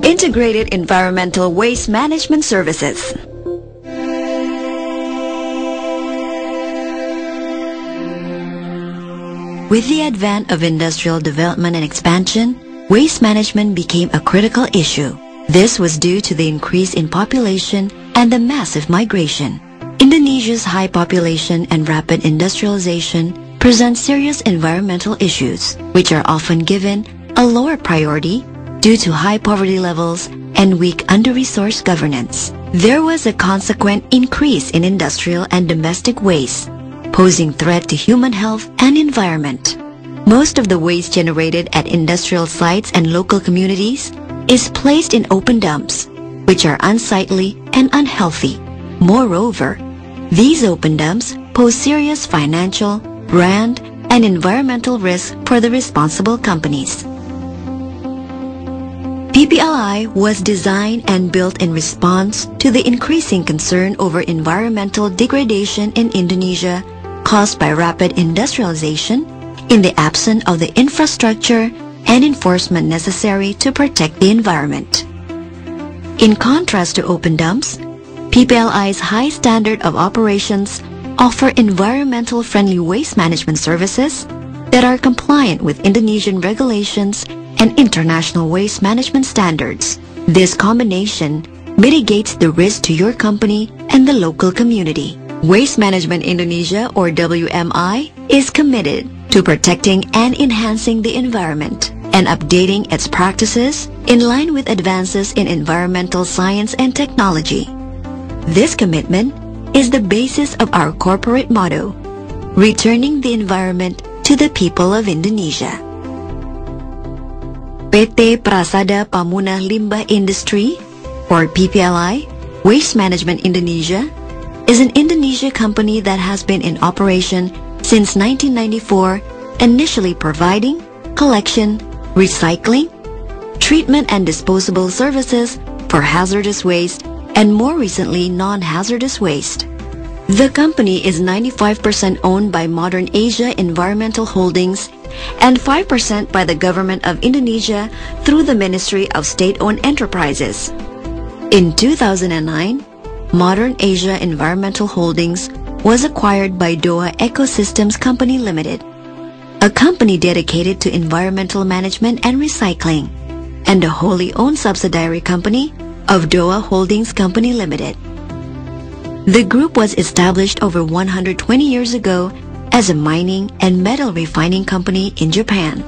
Integrated Environmental Waste Management Services. With the advent of industrial development and expansion, waste management became a critical issue. This was due to the increase in population and the massive migration. Indonesia's high population and rapid industrialization present serious environmental issues, which are often given a lower priority due to high poverty levels and weak under-resourced governance. There was a consequent increase in industrial and domestic waste, posing threat to human health and environment. Most of the waste generated at industrial sites and local communities is placed in open dumps, which are unsightly and unhealthy. Moreover, these open dumps pose serious financial, brand, and environmental risks for the responsible companies. PPLI was designed and built in response to the increasing concern over environmental degradation in Indonesia caused by rapid industrialization in the absence of the infrastructure and enforcement necessary to protect the environment. In contrast to open dumps, PPLI's high standard of operations offer environmental-friendly waste management services that are compliant with Indonesian regulations and international waste management standards. This combination mitigates the risk to your company and the local community. Waste Management Indonesia, or WMI, is committed to protecting and enhancing the environment and updating its practices in line with advances in environmental science and technology. This commitment is the basis of our corporate motto, returning the environment to the people of Indonesia. PT Prasada Pamunah Limbah Industry, or PPLI, Waste Management Indonesia, is an Indonesia company that has been in operation since 1994, initially providing collection, recycling, treatment and disposable services for hazardous waste, and more recently non-hazardous waste. The company is 95% owned by Modern Asia Environmental Holdings and 5% by the Government of Indonesia through the Ministry of State-Owned Enterprises. In 2009, Modern Asia Environmental Holdings was acquired by Doha Ecosystems Company Limited, a company dedicated to environmental management and recycling, and a wholly owned subsidiary company of Doha Holdings Company Limited. The group was established over 120 years ago as a mining and metal refining company in Japan.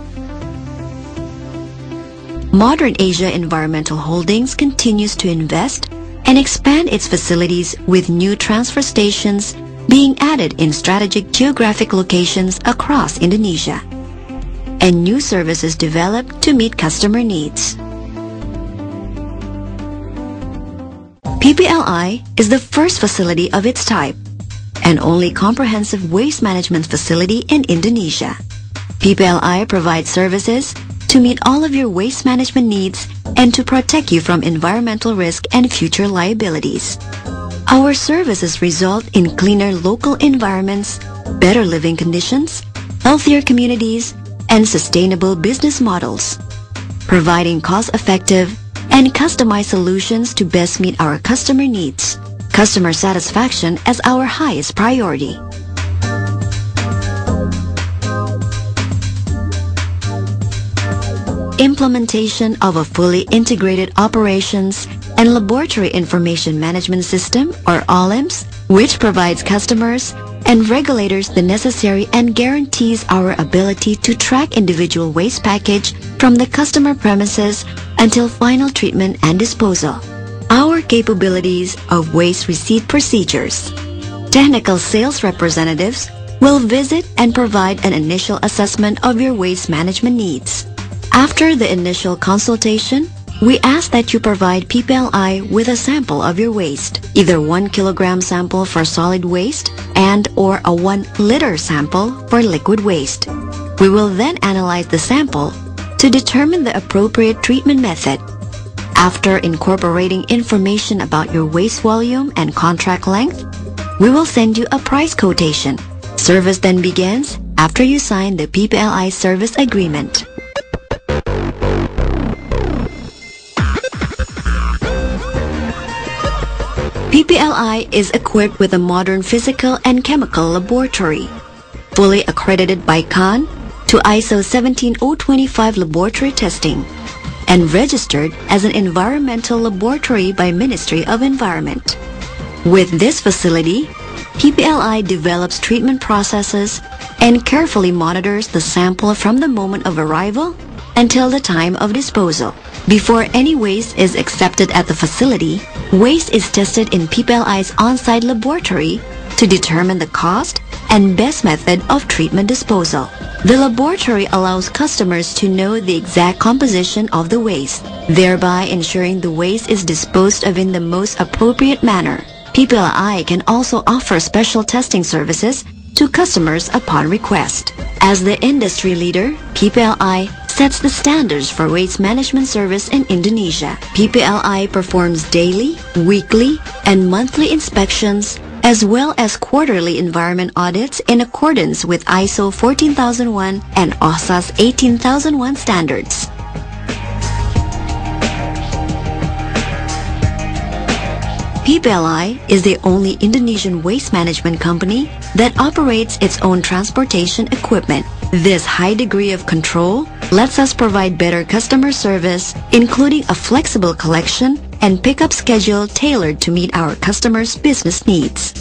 Modern Asia Environmental Holdings continues to invest and expand its facilities with new transfer stations being added in strategic geographic locations across Indonesia, and new services developed to meet customer needs. PPLI is the first facility of its type and only comprehensive waste management facility in Indonesia. PPLI provides services to meet all of your waste management needs and to protect you from environmental risk and future liabilities. Our services result in cleaner local environments, better living conditions, healthier communities, and sustainable business models, providing cost-effective and customized solutions to best meet our customer needs. Customer satisfaction as our highest priority. Implementation of a fully integrated operations and laboratory information management system, or OLIMS, which provides customers and regulators the necessary and guarantees our ability to track individual waste package from the customer premises until final treatment and disposal. Our capabilities of waste receipt procedures. Technical sales representatives will visit and provide an initial assessment of your waste management needs. After the initial consultation, we ask that you provide PPLI with a sample of your waste, either 1 kilogram sample for solid waste and or a 1 liter sample for liquid waste. We will then analyze the sample to determine the appropriate treatment method. After incorporating information about your waste volume and contract length, we will send you a price quotation. Service then begins after you sign the PPLI service agreement. PPLI is equipped with a modern physical and chemical laboratory, fully accredited by CAN to ISO 17025 laboratory testing, and registered as an environmental laboratory by Ministry of Environment. With this facility, PPLI develops treatment processes and carefully monitors the sample from the moment of arrival until the time of disposal. Before any waste is accepted at the facility, waste is tested in PPLI's on-site laboratory to determine the cost and best method of treatment disposal. The laboratory allows customers to know the exact composition of the waste, thereby ensuring the waste is disposed of in the most appropriate manner. PPLI can also offer special testing services to customers upon request. As the industry leader, PPLI sets the standards for waste management service in Indonesia. PPLI performs daily, weekly, and monthly inspections as well as quarterly environment audits in accordance with ISO 14001 and OHSAS 18001 standards. PPLI is the only Indonesian waste management company that operates its own transportation equipment. This high degree of control lets us provide better customer service, including a flexible collection and pickup schedule tailored to meet our customers' business needs.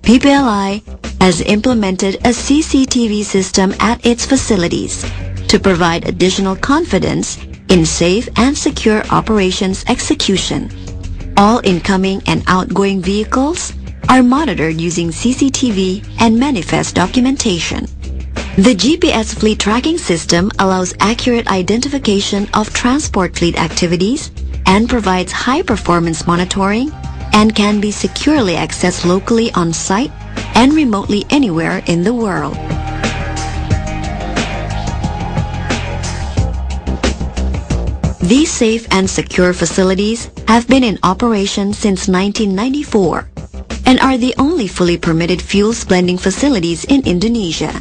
PPLI has implemented a CCTV system at its facilities to provide additional confidence in safe and secure operations execution. All incoming and outgoing vehicles are monitored using CCTV and manifest documentation. The GPS fleet tracking system allows accurate identification of transport fleet activities and provides high-performance monitoring and can be securely accessed locally on site and remotely anywhere in the world. These safe and secure facilities have been in operation since 1994 and are the only fully permitted fuels blending facilities in Indonesia.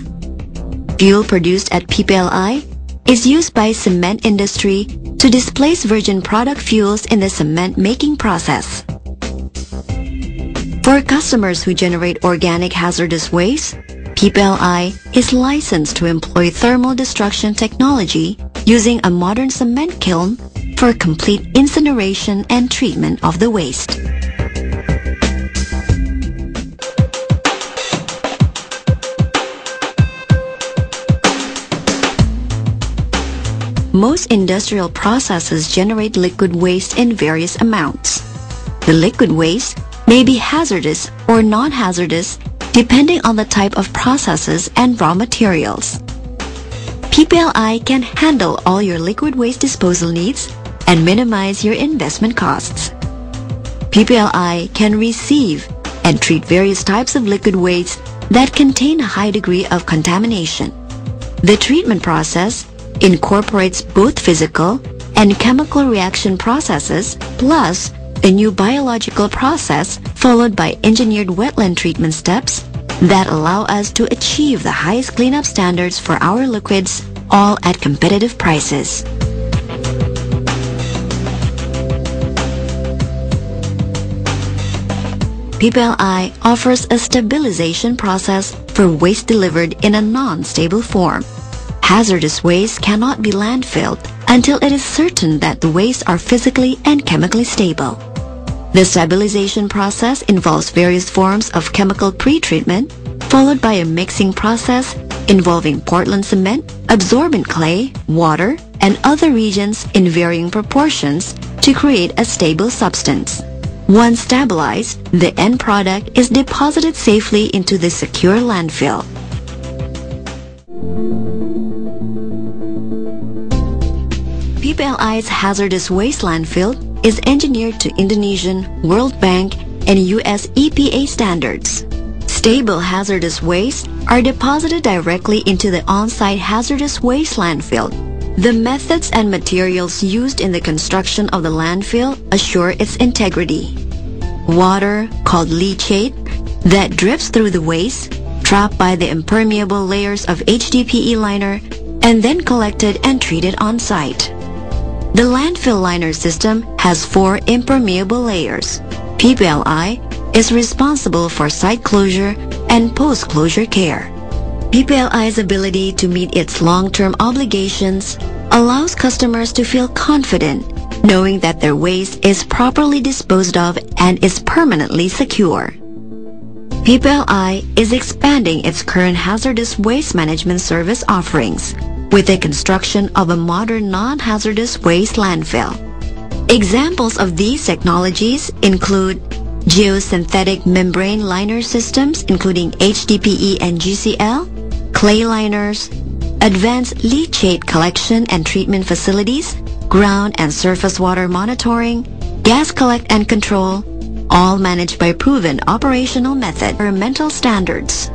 Fuel produced at PPLI is used by cement industry to displace virgin product fuels in the cement making process. For customers who generate organic hazardous waste, PPLI is licensed to employ thermal destruction technology using a modern cement kiln for complete incineration and treatment of the waste. Most industrial processes generate liquid waste in various amounts. The liquid waste may be hazardous or non-hazardous depending on the type of processes and raw materials. PPLI can handle all your liquid waste disposal needs and minimize your investment costs. PPLI can receive and treat various types of liquid waste that contain a high degree of contamination. The treatment process incorporates both physical and chemical reaction processes plus a new biological process followed by engineered wetland treatment steps that allow us to achieve the highest cleanup standards for our liquids, all at competitive prices. PPLI offers a stabilization process for waste delivered in a non-stable form. Hazardous waste cannot be landfilled until it is certain that the wastes are physically and chemically stable. The stabilization process involves various forms of chemical pre-treatment, followed by a mixing process involving Portland cement, absorbent clay, water, and other reagents in varying proportions to create a stable substance. Once stabilized, the end product is deposited safely into the secure landfill. PPLI's hazardous waste landfill is engineered to Indonesian, World Bank, and US EPA standards. Stable hazardous waste are deposited directly into the on-site hazardous waste landfill. The methods and materials used in the construction of the landfill assure its integrity. Water, called leachate, that drips through the waste, trapped by the impermeable layers of HDPE liner and then collected and treated on site. The landfill liner system has 4 impermeable layers. PPLI is responsible for site closure and post-closure care. PPLI's ability to meet its long-term obligations allows customers to feel confident knowing that their waste is properly disposed of and is permanently secure. PPLI is expanding its current hazardous waste management service offerings with the construction of a modern non-hazardous waste landfill. Examples of these technologies include geosynthetic membrane liner systems including HDPE and GCL, clay liners, advanced leachate collection and treatment facilities, ground and surface water monitoring, gas collect and control, all managed by proven operational method environmental standards.